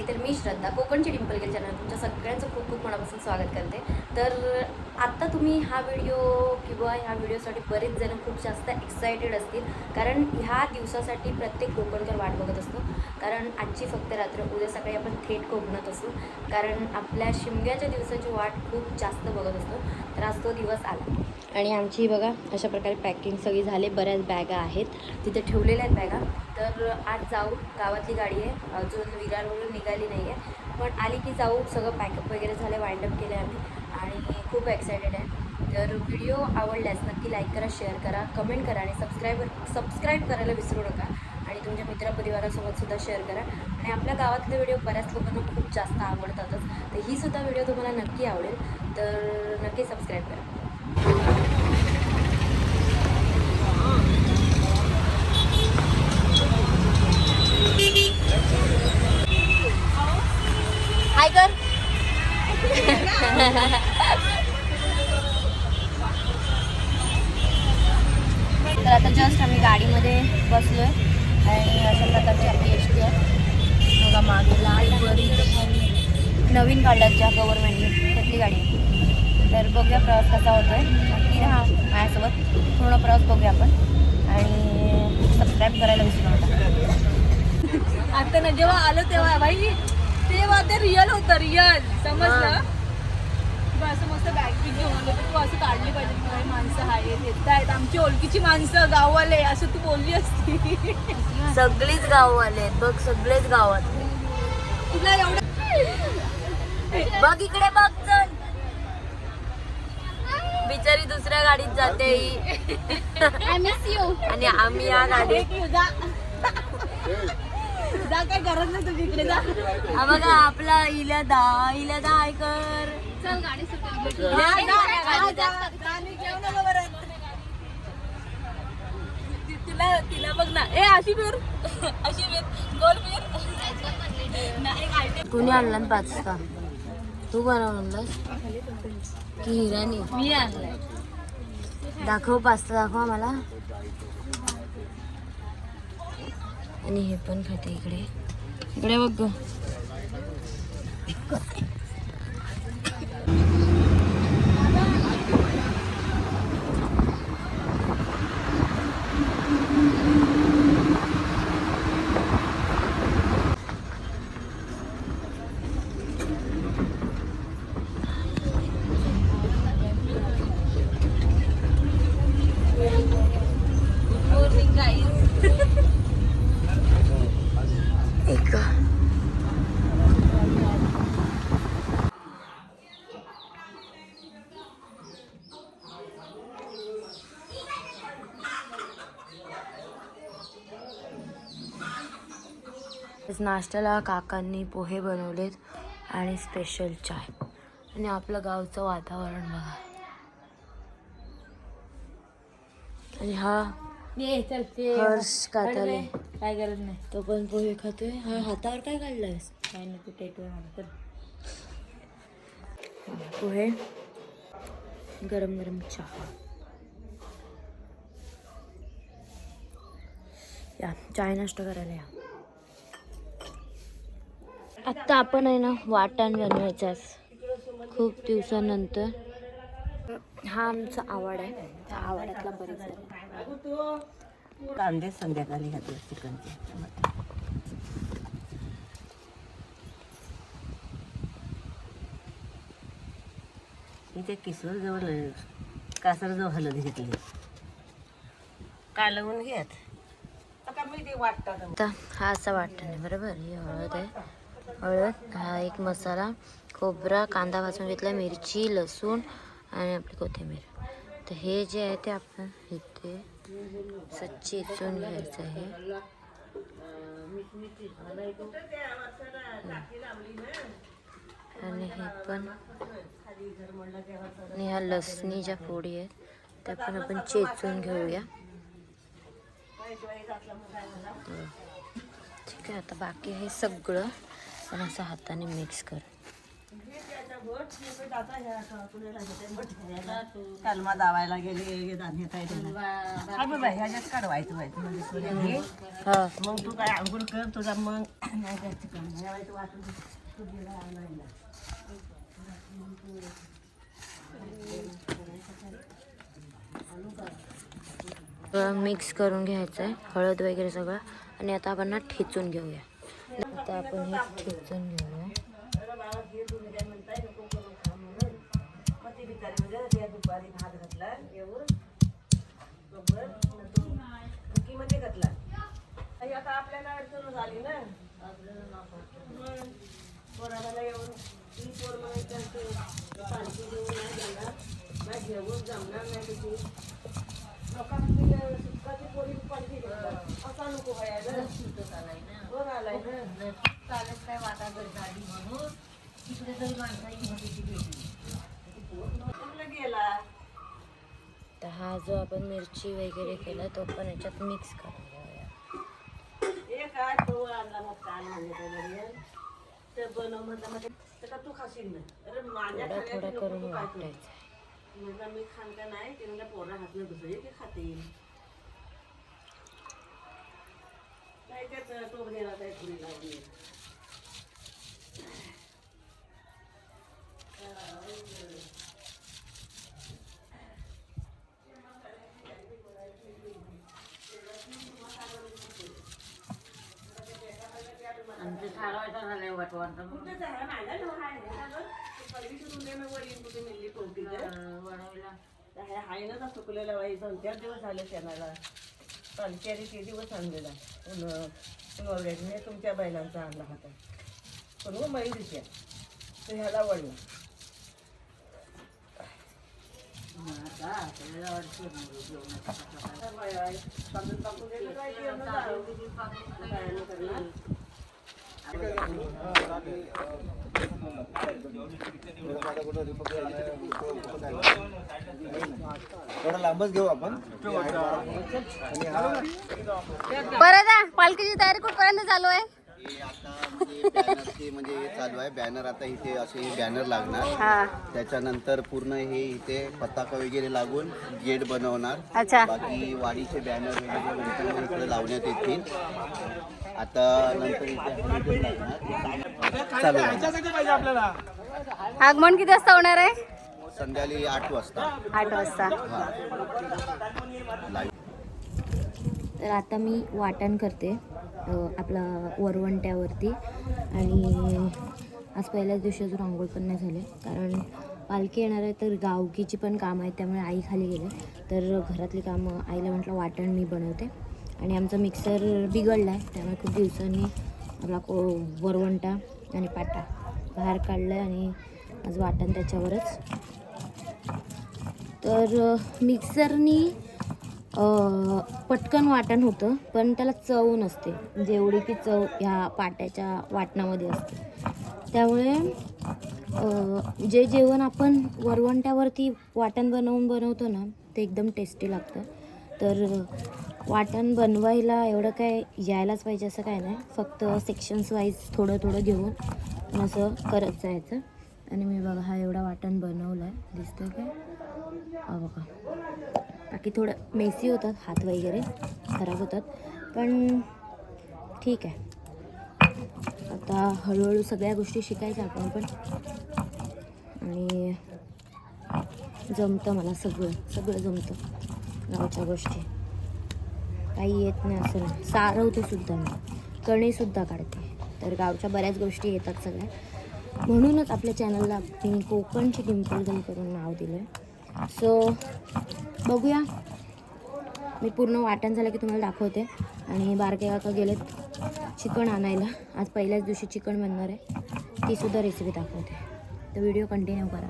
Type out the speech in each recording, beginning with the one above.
मंडळी, तर मी श्रद्धा कोकणची डिंपल गेल चॅनल तुमच्या सगळ्यांचं खूप खूप मनापासून स्वागत करते. तर आत्ता तुम्ही हा व्हिडिओ किंवा ह्या व्हिडिओसाठी बरेच जण खूप जास्त एक्सायटेड असतील, कारण ह्या दिवसासाठी प्रत्येक कोकणकर वाट बघत असतो. कारण आजची फक्त रात्र, उद्या सकाळी आपण थेट कोकणात असू, कारण आपल्या शिमग्याच्या दिवसाची वाट खूप जास्त बघत असतो. तर आज तो दिवस आला आणि आमची बघा अशा प्रकारे पॅकिंग सगळी झाली. बऱ्याच बॅगा आहेत तिथे ठेवलेल्या आहेत बॅगा. तर आज जाऊ, गावातली गाडी आहे, अजून विरारवरून निघाली नाही आहे, पण आली की जाऊ. सगळं पॅकअप वगैरे झालं, वाइंडअप केलं आम्ही आणि खूप एक्सायटेड आहे. तर व्हिडिओ आवडल्यास नक्की लाईक करा, शेअर करा, कमेंट करा आणि सबस्क्राईब करायला विसरू नका. आणि तुमच्या मित्रपरिवारासोबतसुद्धा शेअर करा. आणि आपल्या गावातले व्हिडिओ बऱ्याच लोकांना खूप जास्त आवडतातच, तर ही सुद्धा व्हिडिओ तुम्हाला नक्की आवडेल. तर नक्की सबस्क्राईब करा. हाय कर. तर आता जस्ट आम्ही गाडीमध्ये बसलो आहे आणि अशा प्रकारची आपली एस टी आहे. बघा मागे लाल बरी नवीन काढल्यात ज्या गव्हर्नमेंटने, त्यातली गाडी आहे. तर बघूया प्रवास कसा होतो आहे. नक्की राहा माझ्यासोबत, पूर्ण प्रवास बघूया आपण आणि सबस्क्राईब करायला विसरू नका. आता ना जेव्हा आलो तेव्हा भाई, तेव्हा ते रिअल होतं, रिअल समजलं. तू असं मस्त बॅग बी घेऊन आलो तर तू असं काढली पाहिजे की काही माणसं आहेत, येत आहेत, आमची ओळखीची माणसं, गाववाले, असं तू बोलली असती. सगळीच गाववाले आहेत बघ, सगळेच गावात. तुला एवढं बघ इकडे बघ, चल. बिचारी दुसऱ्या गाडीत जाते आणि आम्ही या गाडीत. जा, काय गरज नाही तुझी, इकडे जा. हा बघा आपला इल्यादा ऐकर. चल गाडी तिला बघ ना, ए अशी फिर, अशी फिर, गोल फिर. कुणी आणला पास्ता? तू बनवलास की हिरानी? मी आणलाय. दाखव पास्ता, दाखव मला. आणि हे पण खाते इकडे, इकडे बघ. नाश्त्याला काकांनी पोहे बनवलेत आणि स्पेशल चाय आणि आपलं गावचं वातावरण बघा. आणि हा हर्ष काताले, काय गरज नाही, तो पण पोहे खातोय. हा हातावर काय काढलंयस? काय नाही, ते टेटू आहे मला. पोहे, गरम गरम चहा. या चाय नाश्ता करायला या. आत्ता आपण आहे ना वाटण बनवायचं खूप दिवसानंतर. हा आमचा आवाड आहे, त्या आवाड्यातला बरेच कांदे संध्याकाळी घातले चिकनचे. इथे किसवर जवळ कासर जवळ हलद घेतली, कालवून घेत. आता हा असा वाटण आहे बरोबर. ही हळद आहे, हळद, हा एक मसाला, खोबरा, कांदा भाजून घेतला, मिरची, लसूण आणि आपली कोथिंबीर. तर हे जे आहे ते आपण इथे चेचून घ्यायचं आहे. आणि हे पण, आणि ह्या लसणी ज्या फोडी आहेत त्या पण आपण चेचून घेऊया. ठीक आहे. आता बाकी हे सगळं पण असं हाताने मिक्स कर. कलमा दावायला गेली धान्य काय ह्याच्यात काढवायचं व्हायचं म्हणजे तुला घे. हा मग तू काय अंघोळ कर तुझा मग नाही जायचं काम जेवायचं वाटून तुझ्या आणायला. मिक्स करून घ्यायचं आहे हळद वगैरे सगळं आणि आता आपण ना ठेचून घेऊया. आता आपण हे ठेचून घेऊया. दुपारी भात घातला येऊन मध्ये घातला. आता आपल्याला अडचण झाली ना पोराला येऊन ती पोर पालखी घेऊन नाही जाणार नाही घेऊन जमणार नाही तिथे लोकांची सुखाची पोरी पालखी घेतात असा नको व्हायला. कोण आलाय ना चालत काय वाटाघर झाली म्हणून तिकडे जरी माणसाची गेला. तर हा जो आपण मिरची वगैरे केला तो पण याच्यात मिक्स करून घेऊया. एक काय तो आणला मग काय म्हणले ते बनव म्हटलं म्हणजे तर तू खाशील ना. अरे माझ्या थोडा करून वाटायचं. म्हटलं मी खान का नाही ते म्हणजे पोरा हातलं दुसरे ते खातील नाही त्याच टोप देणार काय पुरी लावली. आमचं ठरवायचं झालंय वाटवण कुठे झालं माझ्या कुठे मिळली टोपी वडवला हाय ना सुकलेला बाई 2-4 दिवस झाले शेणाला पालख्याने 3 दिवस आणलेला नवऱ्याने तुमच्या बैलांचा आणला होता पण मग मैरीच्या तर ह्याला वळला. थोडा लांबच घेऊ आपण. परत पालखीची तयारी कुठपर्यंत चालू आहे? म्हणजे हे चालू आहे बॅनर. आता इथे असे बॅनर लागणार त्याच्यानंतर पूर्ण हे इथे पताका वगैरे लागून गेट बनवणार. अच्छा बाकी वाडीचे बॅनर वगैरे इकडे लावण्यात येतील. आता नंतर इथे चालू आहे. आगमन किती वाजता होणार आहे? संध्याकाळी 8 वाजता. 8 वाजता. लाईव्ह. तर आता मी वाटण करते आपला वरवंट्यावरती आणि आज पहिल्याच दिवशी अजून आंघोळ पण नाही झाले कारण पालखी येणार आहे तर गावकीची पण कामं आहेत त्यामुळे आई खाली गेले तर घरातली कामं आईला म्हटलं वाटण मी बनवते. आणि आमचा मिक्सर बिघडला आहे त्यामुळे खूप दिवसांनी आपला वरवंटा आणि पाटा बाहेर काढला आहे आणि आज वाटण त्याच्यावरच. तर मिक्सरनी पटकन वाटण होतं पण त्याला चव नसते जेवढी की चव ह्या पाट्याच्या वाटणामध्ये असते. त्यामुळे जे जेवण आपण वरवंट्यावरती वाटण बनवतो ना ते एकदम टेस्टी लागतं. तर वाटण बनवायला एवढं काय यायलाच पाहिजे असं काय नाही फक्त सेक्शन्स वाईज थोडं थोडं घेऊन असं करत जायचं. आणि मी बघा हा एवढा वाटण बनवला आहे दिसतोय काय बघा. बाकी थोडं मेसी होतात हात वगैरे खराब होतात पण ठीक आहे. आता हळूहळू सगळ्या गोष्टी शिकायच्या आपण पण आणि जमतं मला सगळं जमतं गावच्या गोष्टी काही येत नाही असं नाही. सारवते सुद्धा मी कणीसुद्धा काढते तर गावच्या बऱ्याच गोष्टी येतात सगळ्या. म्हणूनच आपल्या चॅनलला मी कोकणची डिंपल गर्ल करून नाव दिलं आहे. सो बघूया मी पूर्ण वाटण झालं की तुम्हाला दाखवते. आणि बारके काका गेलेत चिकन आणायला आज पहिल्याच दिवशी चिकन बनणार आहे तीसुद्धा रेसिपी दाखवते. तर व्हिडिओ कंटिन्यू करा.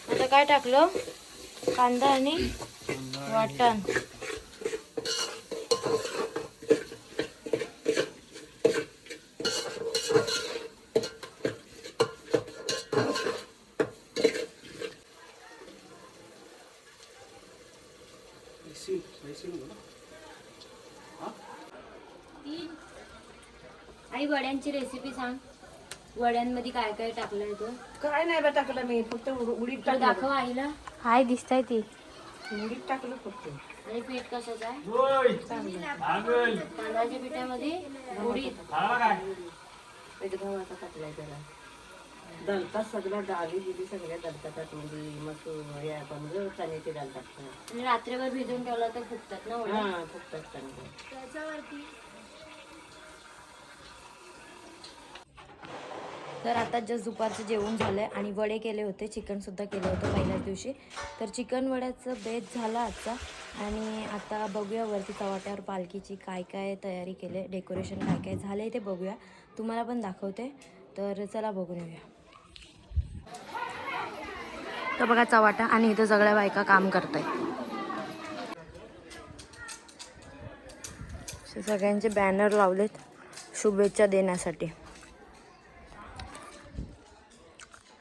आता काय टाकलं कांदा आणि वाटण आई वड्यांची रेसिपी सांग. वड्यांमध्ये काय काय टाकलंय तो? काय नाही बा टाकलं मी, फक्त उडीद तर टाकलं. दाखव आईला. हाय दिसताय ती. उडीद टाकलं फक्त. आणि पीठ कशाचं आहे? चांगलं. तांदळाच्या पिठामध्ये उडीद. पीठ गव्हाचा टाकलाय त्याला. दलतात सगळ्या डाळी बिली सगळ्या दलतात मध्ये मसूर हे आपण जो चण्याची डाळ टाकतात. आणि रात्रभर भिजवून ठेवलं तर फुगतात ना वड्या? हा फुकतात चांगलं. तर आता जस्ट दुपारचं जेवण झालंय आणि वडे केले होते, चिकन सुद्धा केलं होतं पहिल्याच दिवशी. तर चिकन वड्याचं बेत झाला आजचा. आणि आता बघूया वरती चव्हाट्यावर पालखीची काय काय तयारी केली, डेकोरेशन काय काय झालंय ते बघूया, तुम्हाला पण दाखवते. तर चला बघून येऊया. तर बघा चव्हाटा आणि इथं सगळ्या बायका काम करताय. सगळ्यांचे बॅनर लावलेत शुभेच्छा देण्यासाठी.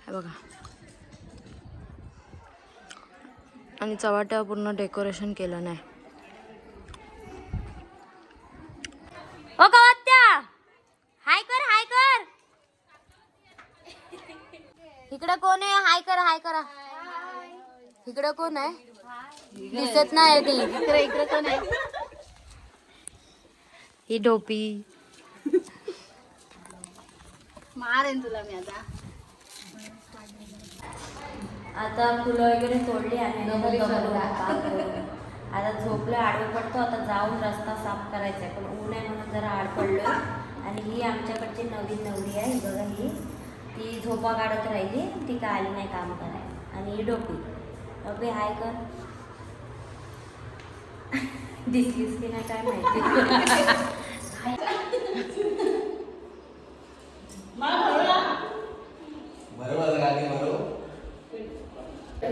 हे बघा. आणि चव्हाट्यावर पूर्ण डेकोरेशन केलं नाही. ओ कवात्या, हाय कर हाय कर. इकडे कोण आहे? हाय करा हाय करा. इकडे कोण आहे? दिसत नाही ती. इकडे इकडे कोण आहे? ही डोपी. मारेन तुला मी आता. आता फुलं वगैरे तोडली आणि आता झोपलं, आडवं पडतो. आता जाऊन रस्ता साफ करायचा आहे, पण ऊन आहे म्हणून जरा आड पडलोय. आणि ही आमच्याकडची नवीन नवरी आहे, ही बघा. ही ती झोपा काढत राहिली, ती काय आली नाही काम करायला. आणि ही डोपी. डोपी हाय कर. दिसलीस की नाही काय माहिती.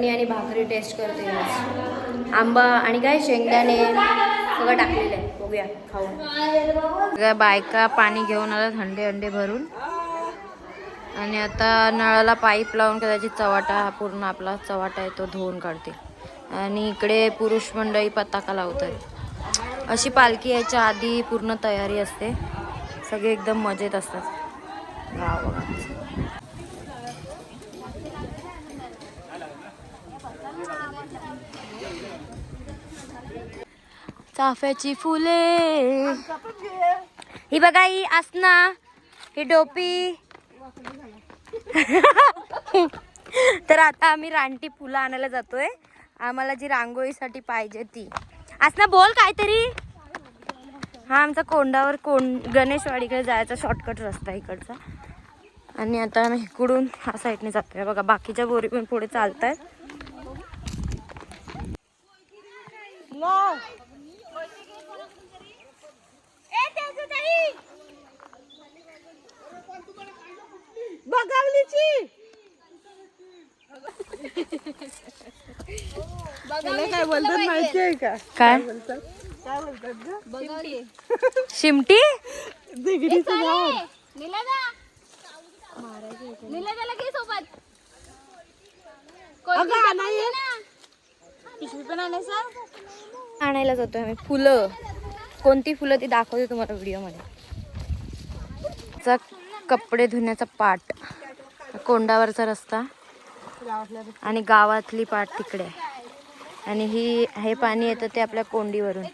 आणि भाकरी टेस्ट करते. आंबा आणि काय शेंगदाणे सगळं टाकलेलं आहे. बघूया खाऊन. सगळ्या बायका पाणी घेऊन आला हंडे अंडे भरून. आणि आता नळाला पाईप लावून कदाचित चव्हाटा, पूर्ण आपला चव्हाटा आहे तो धुवून काढते. आणि इकडे पुरुष मंडळी पताका लावतात. अशी पालखी यायच्या आधी पूर्ण तयारी असते, सगळे एकदम मजेत असतात. गाव बघा. चाफ्याची फुले. ही बघा, ही आसना, ही डोपी. तर आता आम्ही रानटी फुलं आणायला जातोय. आम्हाला जी रांगोळीसाठी पाहिजे ती. आसना बोल काहीतरी. हा आमचा कोंडावर गणेशवाडीकडे जायचा शॉर्टकट रस्ता इकडचा. आणि आता आम्ही इकडून ह्या साईडने जातोय. बघा बाकीच्या बोरी पण पुढे चालतायत. काय बोलतात माहितीये का? काय शिमटी? आणायला जातोय आम्ही फुलं. कोणती फुलं ती दाखवते तुम्हाला व्हिडिओ मध्ये. कपडे धुण्याचा पाट, कोंडावरचा रस्ता आणि गावातली पाट तिकडे. आणि हे पाणी येतं ते आपल्या कोंडीवरून.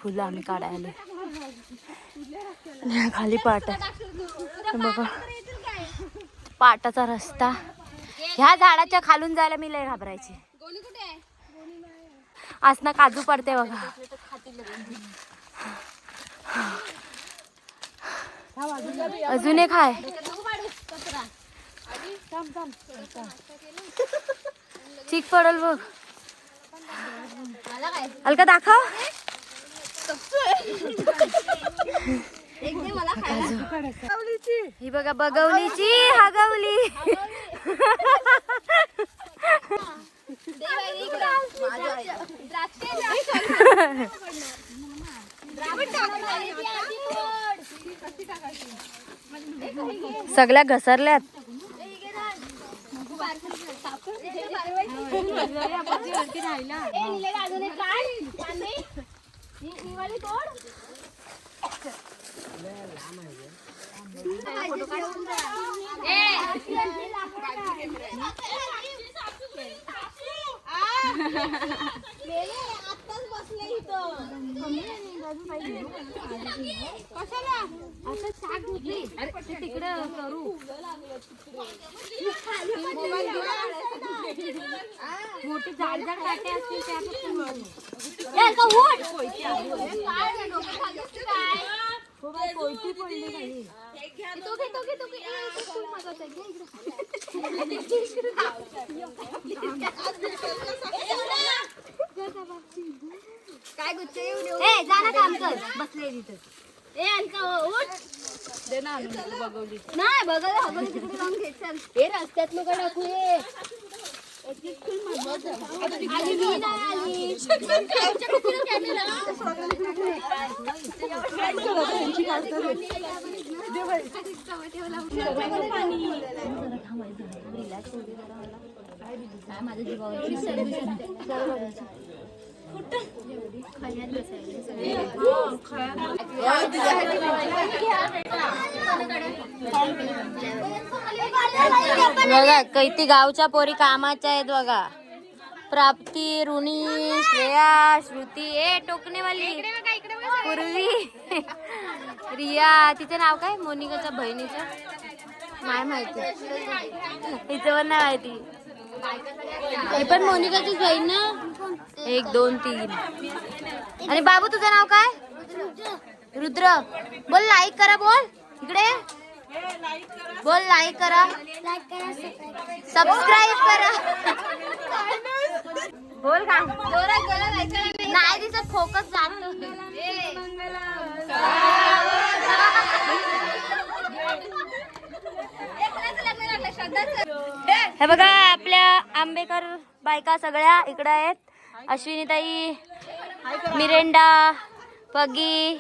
फुलं आम्ही काढायला. खाली पाट आहे बघा. पाटाचा रस्ता. ह्या झाडाच्या खालून जायला मी लय घाबरायचे. आसना काजू पडते बघा. अजून एक आहे. चीक पडल बघ. अलका दाखव. ही बघा बगवलीची हगवली. सगळ्या घसरल्यात. मोठी झाड झाड काटे असतील काय गुच्छ जाना काम कर बसले तिथं. दे ना आणून बघवली. नाही बघायला हवं तिकडे जाऊन घे चल. हे रस्त्यात लोक टाकू हे. आली मी नाही आली. माझ्या जीवावरची बघा कैती गावच्या पोरी कामाच्या आहेत बघा. प्राप्ती, रुणी, श्रेया, श्रुती, ए टोकणेवाली, पूर्वी, रिया, तिचं नाव काय मोनिकाच्या बहिणीचं नाही माहिती, तिचं पण नाही माहिती. हे पण मोनिकाचीच बहीण ना. 1 2 3. आणि बाबू तुझं नाव काय? रुद्र. बोल लाईक करा. बोल इकडे बोल लाईक करा सबस्क्राईब करा. बोल का नाही दिसत फोकस जातो. हे बघा आपल्या आंबेकर बायका सगळ्या इकडे आहेत. अश्विनीताई, मिरेंडा, पगी,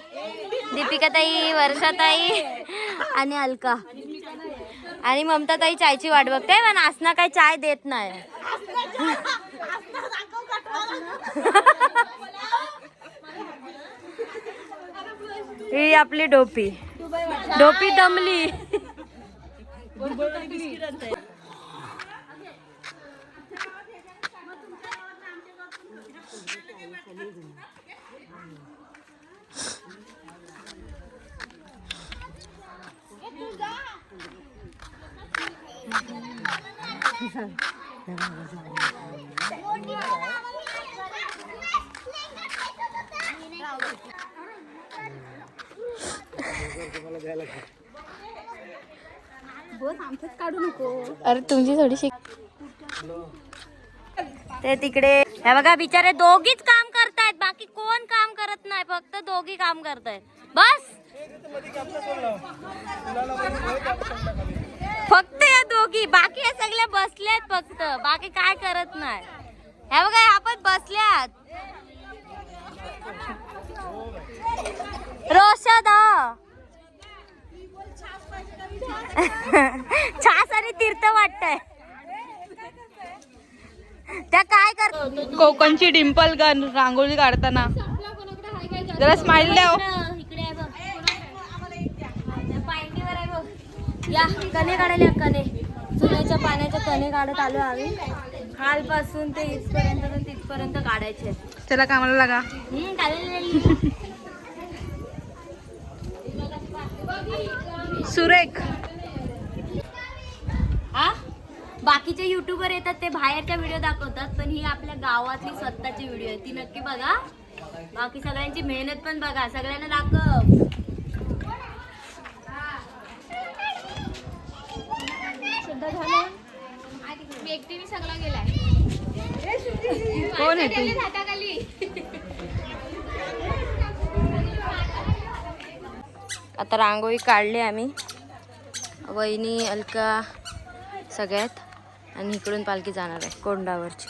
दीपिकाताई, वर्षाताई आणि अलका आणि ममताताई चायची वाट बघते पण आसना काही चाय देत नाही. ही आपली डोपी दमली. काढू नको. अरे तुमची थोडीशी ते तिकडे हे बघा बिचारे दोघीच काम करतायत. बाकी कोण काम करत नाही. फक्त दोघी काम करतायत बस. फक्त या दोघी. बाकी या सगळ्या बसल्यात फक्त. बाकी काय करत नाही. हे बघा आपण बसल्यात. रोशद छास आणि तीर्थ वाटतंय. त्या काय करत कोकणची डिंपल गन रांगोळी काढताना जरा स्माइल द्या. या कणे काढायला कणे चुन्याच्या पाण्याच्या कणे काढत आलो आम्ही. खालपासून ते इथपर्यंत तर तिथपर्यंत काढायचे. चला कामाला लागा. सुरेख. हा बाकीचे युट्यूबर येतात ते बाहेरच्या व्हिडिओ दाखवतात पण ही आपल्या गावातली स्वतःची व्हिडिओ आहे ती नक्की बघा. बाकी सगळ्यांची मेहनत पण बघा. सगळ्यांना दाखव. मी एकटीने सगळा गेलाय. कोण आहे तू? आता रांगोळी काढली आम्ही. वहिनी अलका सगळ्यात आणि इकडून पालखी जाणार आहे कोंडावरची.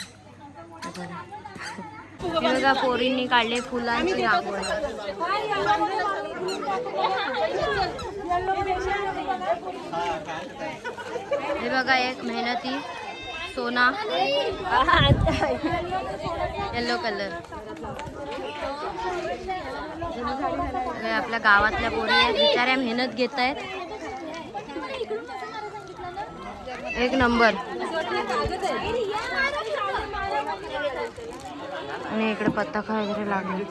हे बघा पोरींनी काढले फुलांची रांगोळी. हे बघा एक मेहनती सोना येलो कलर. हे आपल्या गावातल्या पोरी आहेत, बिचाऱ्या मेहनत घेत आहेत. एक नंबर. आणि इकडे पताका वगैरे लागले.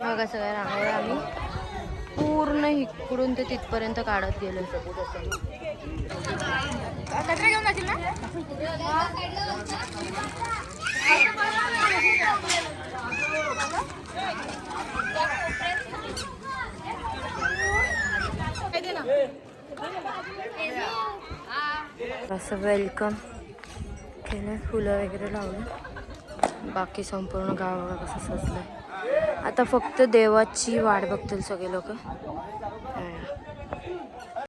बघा सगळ्या रांगोळ्या आम्ही पूर्ण इकडून ते तिथपर्यंत काढत गेलो. घेऊन जातील ना. असं वेलकम केलं, फुलं वगैरे लावलं. बाकी संपूर्ण गाव बघा कसं सजलंय. आता फक्त देवाची वाट बघतील सगळे लोक.